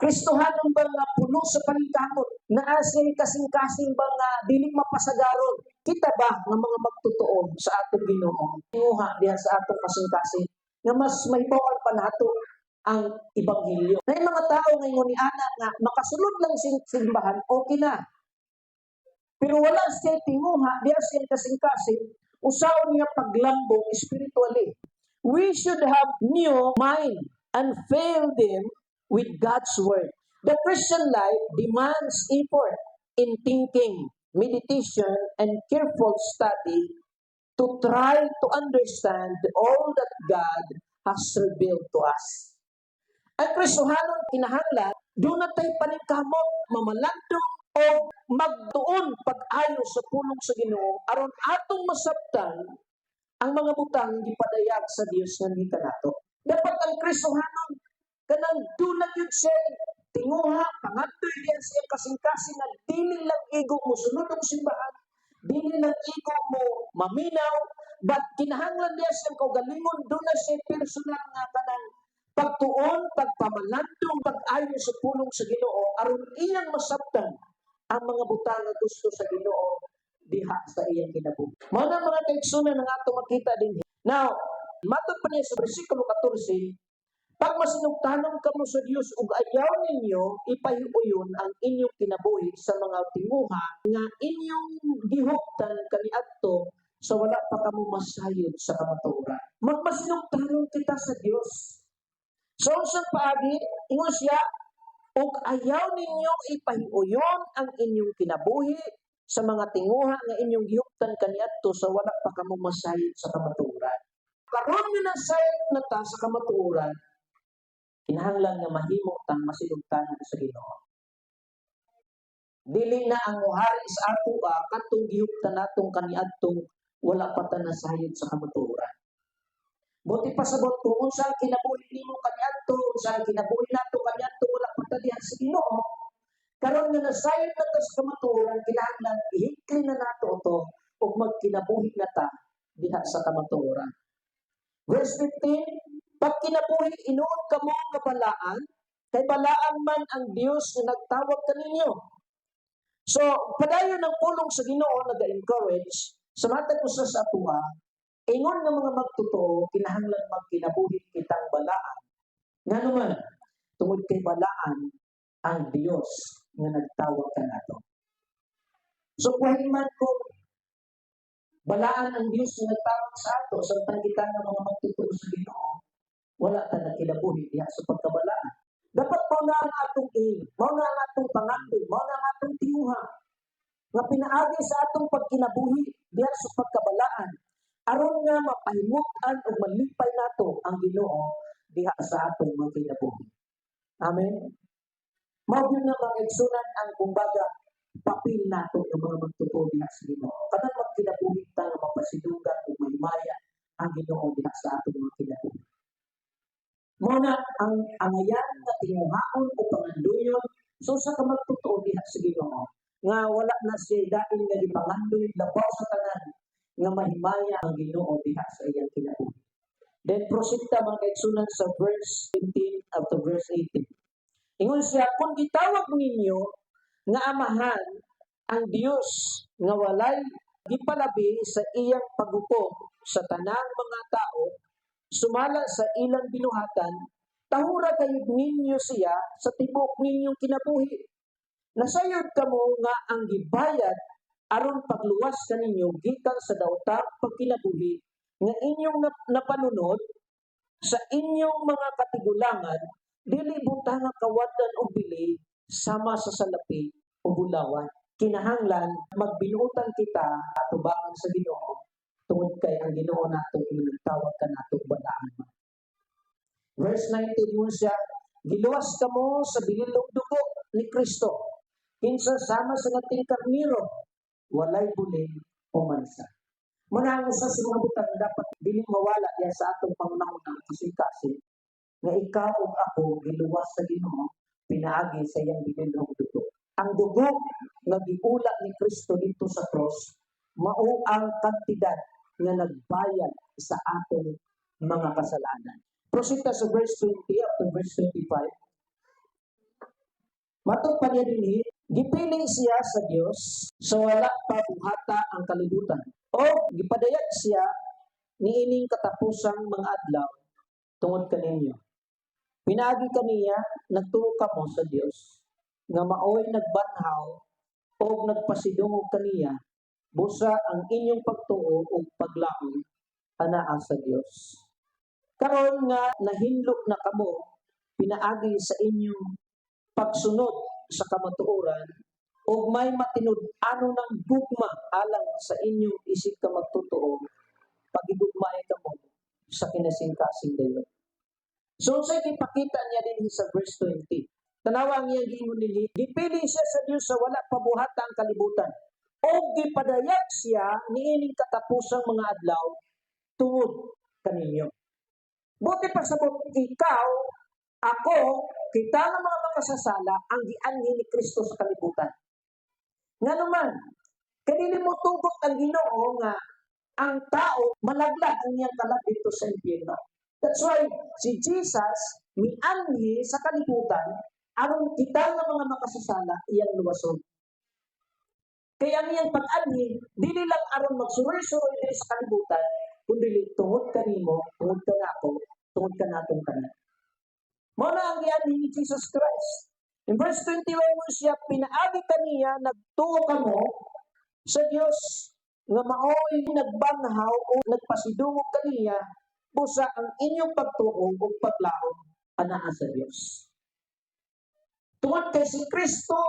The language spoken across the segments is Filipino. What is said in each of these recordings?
Kristohanon ba nga puno sa paningkamot, naa siya'y kasing-kasing ba nga dili mapasagaron, kita ba nga mga magtotoo sa atong Ginoo? Tinguha diha sa atong kasing-kasing nga mas mahibawan pa nato ang ebanghelyo. May mga tao ngayon ni ana nga makasulod lang simbahan, okay na. Pero wala siya tinguha diha siya kasing-kasing usaw niya paglambong spiritually. We should have new mind and fill them with God's Word. The Christian life demands effort in thinking, meditation, and careful study to try to understand all that God has revealed to us. Ang Kristohanon kinahanglan, doon na tayo paningkamot, mamalandong, o magtuon pag-ayo sa pulong sa Ginoo aron atong masabtan ang mga butang gipadayag sa Dios nga gika nato. Dapat ang Kristohanon kanang dunag yun siya tinguha, pangadtoy diyan siya kasing-kasing nga dili lang igo mo sunod ang simbahan, dili lang igo mo maminaw, but kinahanglan diya siya kaugalingon, doon na siya personal nga kanang pagtuon, pagpamalandong, pag-ayo sa pulong sa Ginoo aron iyang masabtan ang mga butang nga gusto sa Ginoo diha sa iyang kinabuhi. Mao na mga kaigsunan nga ato makita din. Now, matod pa niya sa bersikulo 14, pag masinugtanon kamo sa Dios ug ayaw ninyo ipahiuyon ang inyong kinabuhi sa mga tinguha nga inyong gihuptan kaniadto sa wala pa kamo masayod sa kamatuoran. Magmasinugtanon kita sa Dios. So sa paagi, ingon siya, ug ayaw ninyo ipahiuyon ang inyong kinabuhi sa mga tinguha nga inyong gihuptan kaniadto sa wala pa kamo masayod sa kamatuoran. Karon nga nasayod na ta sa kamatuoran, kinahanglan nga mahimo tang masinugtanon sa Ginoo. Dili na ang muhari sa ato katong gihuptan natong kaniadtong wala pa ta nasayod sa kamatuoran. Buti pa sabot kung unsa kinabuhi nimo kaniadto, unsa kinabuhi nato kaniadto wala pa ta diha sa Ginoo. Karon nga nasayod na ta sa kamatuoran, kinahanglan ihikli na nato to ug magkinabuhi na ta diha sa kamatuoran. Verse 15, pag kinabuhi inuon kamo nga balaan, kay balaan man ang Dios nga nagtawag kaninyo. So, padayon ng pulong sa Ginoo naga-encourage sa matag usa sa atuwa, ingon nga mga magtotoo, kinahanglan magkinabuhi kitang balaan. Nga naman, tungod kay balaan ang Dios nga nagtawag kanato. So, kung man kung balaan ang Dios nga nagtawag sa ato, samtang kita ng mga magtotoo sa Ginoo, wala ta na kinabuhi diha sa pagkabalaan. Dapat mo na ang atong mo na ang atong pangandoy, mo na ang atong tiyuha, nga pinaagi sa atong pagkinabuhi diha sa pagkabalaan, aron nga mapahimutan o malipay nato ang Ginoo diha sa atong mga kinabuhi. Amen? Mao gyud na mga igsunan ang kumbaga papil nato ng mga magtotoo diha sa Ginoo. Kanang magkinabuhi ta nga mapasidugan ug mahimaya ang Ginoo diha sa atong mga kinabuhi. Muna ang angayan na tinguhaon o pangandoyon so sa kamagtotoo diha sa Ginoo nga wala na siya daing nga gipangandoy labaw sa tanan nga mahimaya ang Ginoo diha sa iyang kinabuhi. Then proceed ta mga kaigsunan sa verse 17 up to verse 18. Ingon siya, kung gitawag ninyo nga amahan ang Dios nga walay gipalabi sa iyang paghukom sa tanang mga tao, sumala sa ilang binuhatan, tahura kayod ninyo siya sa tibok ninyong kinabuhi. Nasayod kamo nga ang gibayad aron pagluwas kaninyo gikan sa daotang pagkinabuhi nga inyong napanunod sa inyong mga katigulangan, dili butang nga kawadan o bili sama sa salapi o bulawan. Kinahanglan magbinutan kita atubangan sa Ginoo tungod kay ang Ginoo nato inagtawag ka nato balaan. Verse 19 mo siya, giluwas kamo sa bililog dugo ni Kristo, kinsa sama sa nating karniro, walay bulig o mansa. Muna ang isa sa mga butang dapat dili mawala yan sa atong pangunahon ng kasing-kasing nga ikaw ug ako giluwas sa Ginoo pinaagi sa iyang bililog dugo. Ang dugo nga giula ni Kristo dito sa cross mao ang kantidad nga nagbayad sa atong mga kasalanan. Proceed sa verse 20 up to verse 25. Matod pa niya dinhi, gipili siya sa Dios sa wala pa buhata ang kalibutan. O gipadayag siya niining katapusang mga adlaw tungod kaninyo. Pinaagi kaniya nagtuo kamo sa Dios nga maoy nagbanhaw o nagpasidungog kaniya busa ang inyong pagtuo o paglaom anaa sa Dios. Karon nga nahinlo na kamo pinaagi sa inyong pagsunod sa kamatuoran o may matinud-ano ng gugma alang sa inyong isig ka magtotoo pagigugmaay kamo sa kinasingkasing dayon. So sa ipakita niya din sa verse 20. Tanawa ang iyang giingon nili, gipili siya sa Dios sa wala pabuhata ang kalibutan. O gipadayag siya niining katapusang mga adlaw tungod kaninyo. Buti pa sa ikaw, ako, kita nga mga makasasala ang gianhi ni Kristo sa kalibutan. Nga naman, kanili mo tugot ang Ginoo nga ang tao malaglag ang iyang kalag dito sa impyerno. That's why si Jesus mianhi sa kalibutan aron kita nga mga makasasala iyang luwason. Kaya ang iyang pag-anhi dili lang aron magsuroy-suroy diri sa kalibutan kundi tungod kanimo, tungod kanako, tungod kanatong tanan. Mao na ang gianhi ni Jesus Christ. In verse 21 mo siya, pinaagi kaniya, nagtuo kamo sa Dios nga maoy nagbanhaw o nagpasidungog kaniya busa ang inyong pagtuo o paglaom anaa sa Dios. Tungod kay si Kristo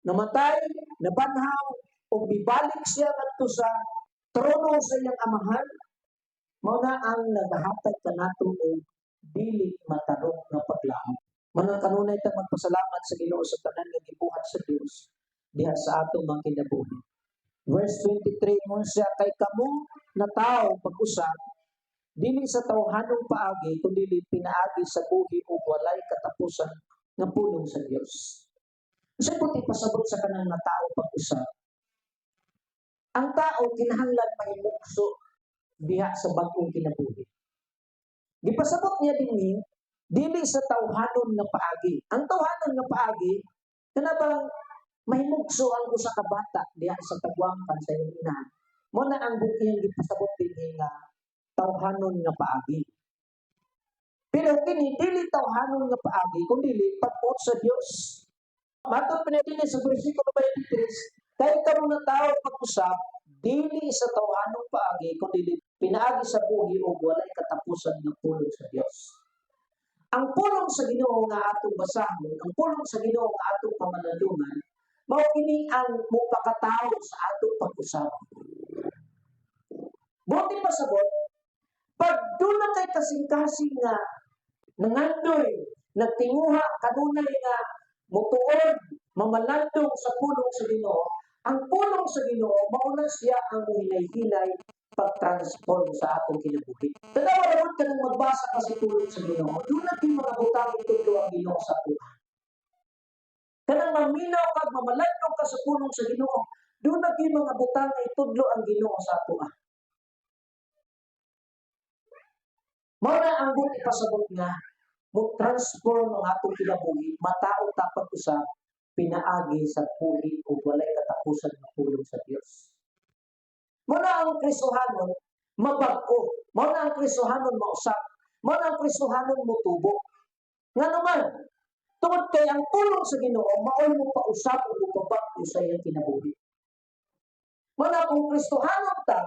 namatay, nabanhaw o bibalik siya ngadto sa trono sa iyang amahan, mao na ang nagahatag kanato og dili matarong nga paglaom. Manang kanunay ta magpasalamat sa Ginoo sa tanan nga gibuhat sa Dios diha sa atong mga kinabuhi. Verse 23 mo siya, kay kamo na tao pag-usab dili sa tawhanong paagi kundi pinaagi sa buhi ug walay katapusan nga pulong sa Dios. Sa puti pasabot sa kanang nga tao pag-usab. Ang tao kinahanglan mahimugso diha sa bag-ong kinabuhi. Gipasabot niya dinhi dili sa tawhanon nga paagi. Ang tawhanon nga paagi kana bang mahimugso ang usa ka bata diha sa tagwangkan sa iyang ina. Mo na ang bukiyang gipasabot dinhi nga tawhanon nga paagi. Pero kini dili tawhanon nga paagi kundi pag-ut sa Dios. Matod pa dinhi sa bersikulo 23, kay kamo na tawo pag-usab dili sa tawhanong paagi kundi pinaagi sa buhi ug walay katapusan nga pulong sa Dios. Ang pulong sa Ginoo nga atong basahon, ang pulong sa Ginoo nga atong pamalandungan, mao kini ang mupakatawo sa atong pag-usab. Buti pasabot, pag doon kay kasing-kasing nga nangandoy, nagtinguha, kanunay nga mutuod, mamalandong sa pulong sa Ginoo, ang pulong sa Ginoo, mauna siya ang hinay-hinay pag-transform sa atong kinabuhi. Tanawa naman ka nang magbasa ka sa pulong sa Ginoo, doon natin mga butang itulo ang Ginoo sa buhay. Kanang maminaw ka, mamalandong ka sa pulong sa Ginoo, doon natin mga butang itudlo ang Ginoo sa buhay. Muna ang buti pasabot nga, mo-transform ang atong kinabuhi, matao tapag usab, pinaagi sa buhi o walay katapusan ng pulong sa Dios. Muna ang Kristohanon, mabag-o. Muna ang Kristohanon, mausap. Muna ang Kristohanon, mutubo. Nga naman, tungod kay ang pulong sa Ginoo, maoy mo pausap o mupabag-o sa iyang kinabuhi. Muna kung Kristohanon ta,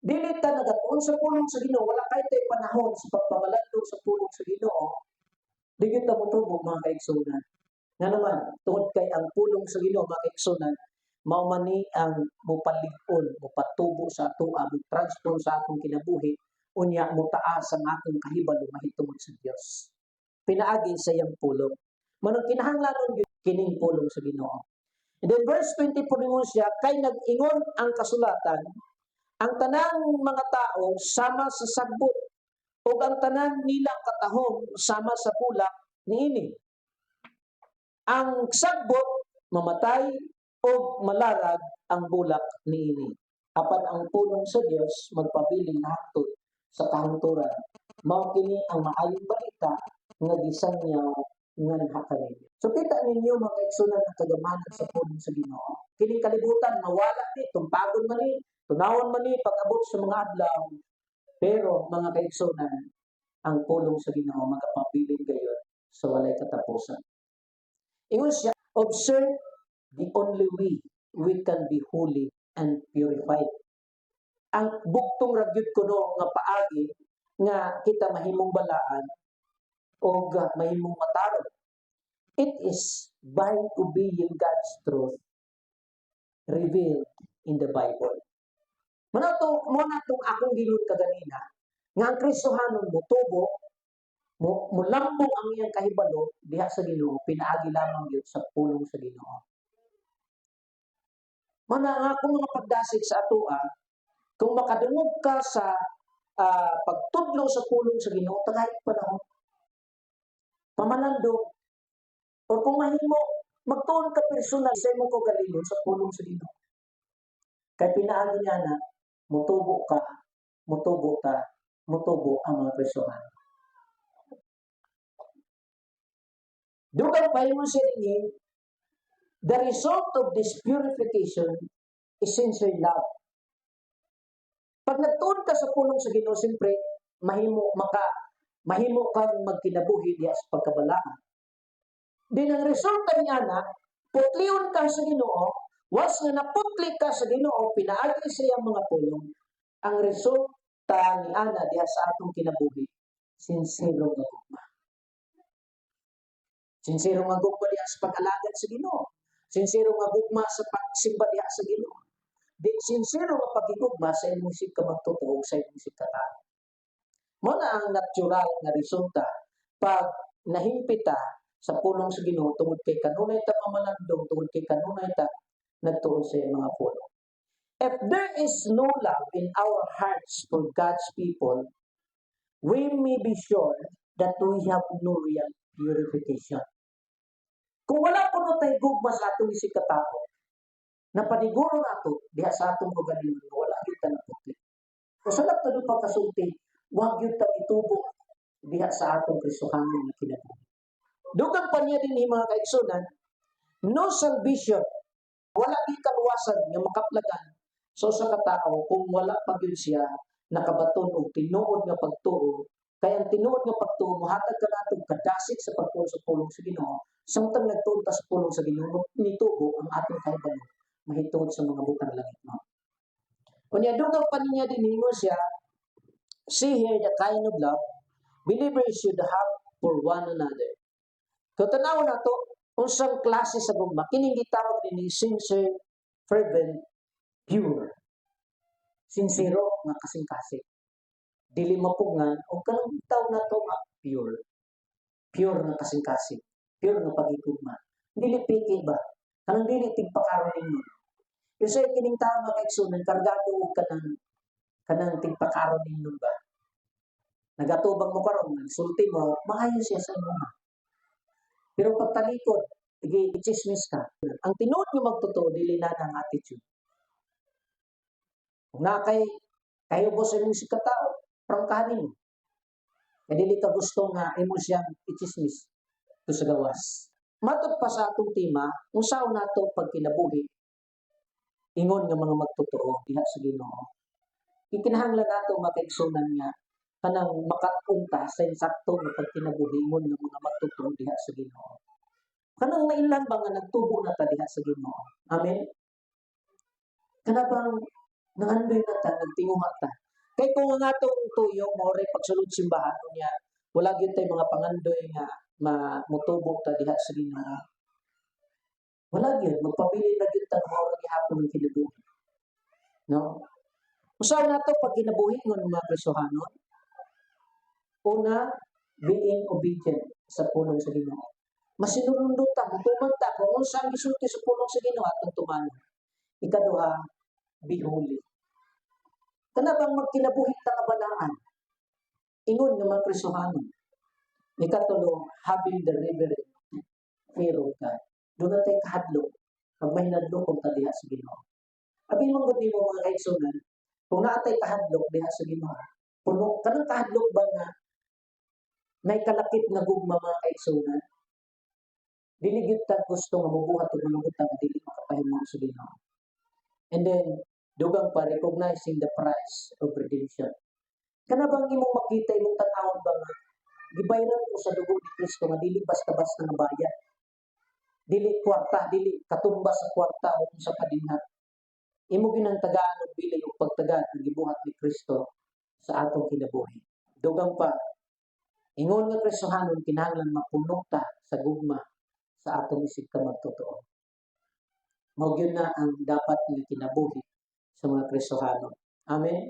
dili ta nagatuon sa pulong sa Ginoo, wala kay tay panahon sa pagpamalandong sa pulong sa Ginoo, di kita mutubo mga kaigsunan. Nga naman, tungod kay ang pulong sa Ginoo mga kaigsunan, mao man ni ang mopalig-on, mopatubo sa atoa, mo-transform sa atong kinabuhi, unya mo taas ang atong kahibalo mahitungod sa Dios. Pinaagi sa iyang pulong. Manong kinahanglanon kining pulong sa Ginoo. And then verse 20 po siya, kay nag-ingon ang kasulatan, ang tanang mga tao sama sa sagbot o ang tanan nilang katahom sama sa bulak niini. Ang sagbot mamatay o malarag ang bulak niini. Apan ang pulong sa Dios magpabiling nahatod sa kahunturan. Mao kini ang maayong balita nga gisangyaw nga kanila. So kita ninyo mga kaigsunan ang kagamanan sa pulong sa Ginoo. Kining kalibutan nawala ni, tumpagod man ni, tunawon man ni pag-abot sa mga adlaw. Pero mga kaigsunan, ang pulong sa Ginoo magapabilin gayon sa walay katapusan. Ingon siya, observe the only way we can be holy and purified. Ang buktong ragyod ko no nga paagi nga kita mahimong balaan o mahimong matarong. It is by obeying God's truth revealed in the Bible. Muna itong akong ginud kaganina, nga ang Kristohanon mo tubo, mulambong ang iyang kahibalo, diha sa Ginoo, pinaagi lamang yun sa pulong sa Ginoo. Muna nga akong mga pagdasig sa atua, kung makadungog ka sa pagtudlo sa pulong sa Ginoo, tagayang panahon, pamanando, o kung mahimo, magtuon ka personal sa imong kaugalingon sa pulong sa Ginoo. Kay pinaagi niya na, mutubo ka, mutubo ta, mutubo ang mga Kristohan. Dugang pahimong siya rin, the result of this purification is sincere love. Pag nagtuon ka sa pulong sa Ginoo, siyempre, mahimo kang magkinabuhi diya sa pagkabalaan. Din ang resulta niya na, putlion ka sa Ginoo, once nga naputli ka sa Ginoo, pinaagi siya mga pulong, ang resulta ni ana diha sa atong kinabuhi, sincere nga gugma. Sincere nga gugma diha sa pag-alagad sa Ginoo. Sincere nga gugma sa pagsimba diha sa Ginoo. Din sincere nga pagigugma sa imong sig ka magtotoo sa imong sig katao. Mo na ang natural nga resulta pag nahimpita sa pulong sa Ginoo tungod kay kanunay ta pamalandong, tungod kay kanunay ta nagtuon sa mga pulong. If there is no love in our hearts for God's people, we may be sure that we have no real purification. Kung wala po no tayo gugma sa atong isig katao, na paniguro nato diha sa atong kaugalingon, wala gyud ta naputli. Kung salap ta do pagkasulti, wag gyud ta itubo diha sa atong Kristohanon nga kinabuhi. Dugang pa niya din mga kaigsunan, no salvation, wala gyud kaluwasan nga makaplagan so sa katao kung wala pa gyud siya nakabaton og tinuod nga pagtuo. Kaya ang tinuod nga pagtuo mohatag ka natong kadasig sa pagtuo sa pulong sa Ginoo. Samtang nagtuon ta sa pulong sa Ginoo, nitubo ang atong kahibalo mahitungod sa mga butang langit mo. Unya dugang pa niya din siya, see here the kind of love believers should have for one another. Kung tanaw na to, unsang klase sa gugma, kining gitawag ni sincere, fervent, pure. Sincero nga kasing-kasing. Dili mapungan o kanang tawag na to nga pure. Pure nga kasing-kasing. Pure nga pagigugma. Dili piki ba? Kanang dili tigpakaron ninyo. Kasi kining tao mga kaigsunan, kargado og kanang tigpakaron ninyo ba? Nagatubang mo karon, nagsulti mo, maayo siya sa imo. Pero pagtalikod, i-chismis ka. Ang tinuod nga magtotoo, dili na ang attitude. Kung na kayo boss imong si katao, prangkahanin mo. Kaya dili ka gusto nga imo siyang i-chismis to sa gawas. Matod pa sa atong tema, unsaon nato pagkinabuhi, ingon nga mga magtotoo diha sa Ginoo. Ikinahanglan nato makaigsunan nga kanang makapunta sa insakto nga pagkinabuhi ingon nga mga magtotoo diha sa Ginoo. Kanang mailan ba nga nagtubo na ta diha sa Ginoo? Amen. Kana bang nangandoy na ta, nagtinguha ta. Kay kung ang atong tuyo mo ray pagsulod simbahan niya, wala gyud tay mga pangandoy nga mutubo ta diha sa Ginoo. Wala gyud, magpabili na gyud ta mao ra gihapon ang kinabuhi. No? Usahay nato pag kinabuhi ngon mga Kristohanon. Una, being obedient sa pulong sa Ginoo. Masinunod ta, mutuman ta kung unsa ang gisulti sa pulong sa Ginoo atong tumanon. Ikaduha, be holy. Kana bang magkinabuhi ta kabalaan? Ingon nga mga Kristohanon. Ikatulo, having the reverent fear of God. Doon tayo kahadlok. Pag may nadlok ta diha sa Ginoo. Abi mong gud nimo mga kaigsunan, kung naatay kahadlok diha sa Ginoo, puno kanang kahadlok ba nga may kalakip nga gugma mga kaigsunan? Dili gyud ta gusto nga mobuhat og mga butang nga dili makapahimo sa Ginoo. And then dugang pa, recognizing the price of redemption. Kana bang imong makita, imong tan-awon ba nga gibayran ko sa dugo ni Kristo nga dili basta-basta nga bayad. Dili kwarta, dili katumbas sa kwarta o sa kadinhat. Imo ginang tagaan og bilig og pagtagad nga gibuhat ni Kristo sa atong kinabuhi. Dugang pa, ingon nga Kristohanon kinahanglan mapuno ta sa gugma sa atong isig ka magtotoo. Mao gyud na ang dapat nga kinabuhi sa mga Kristohanon. Amen.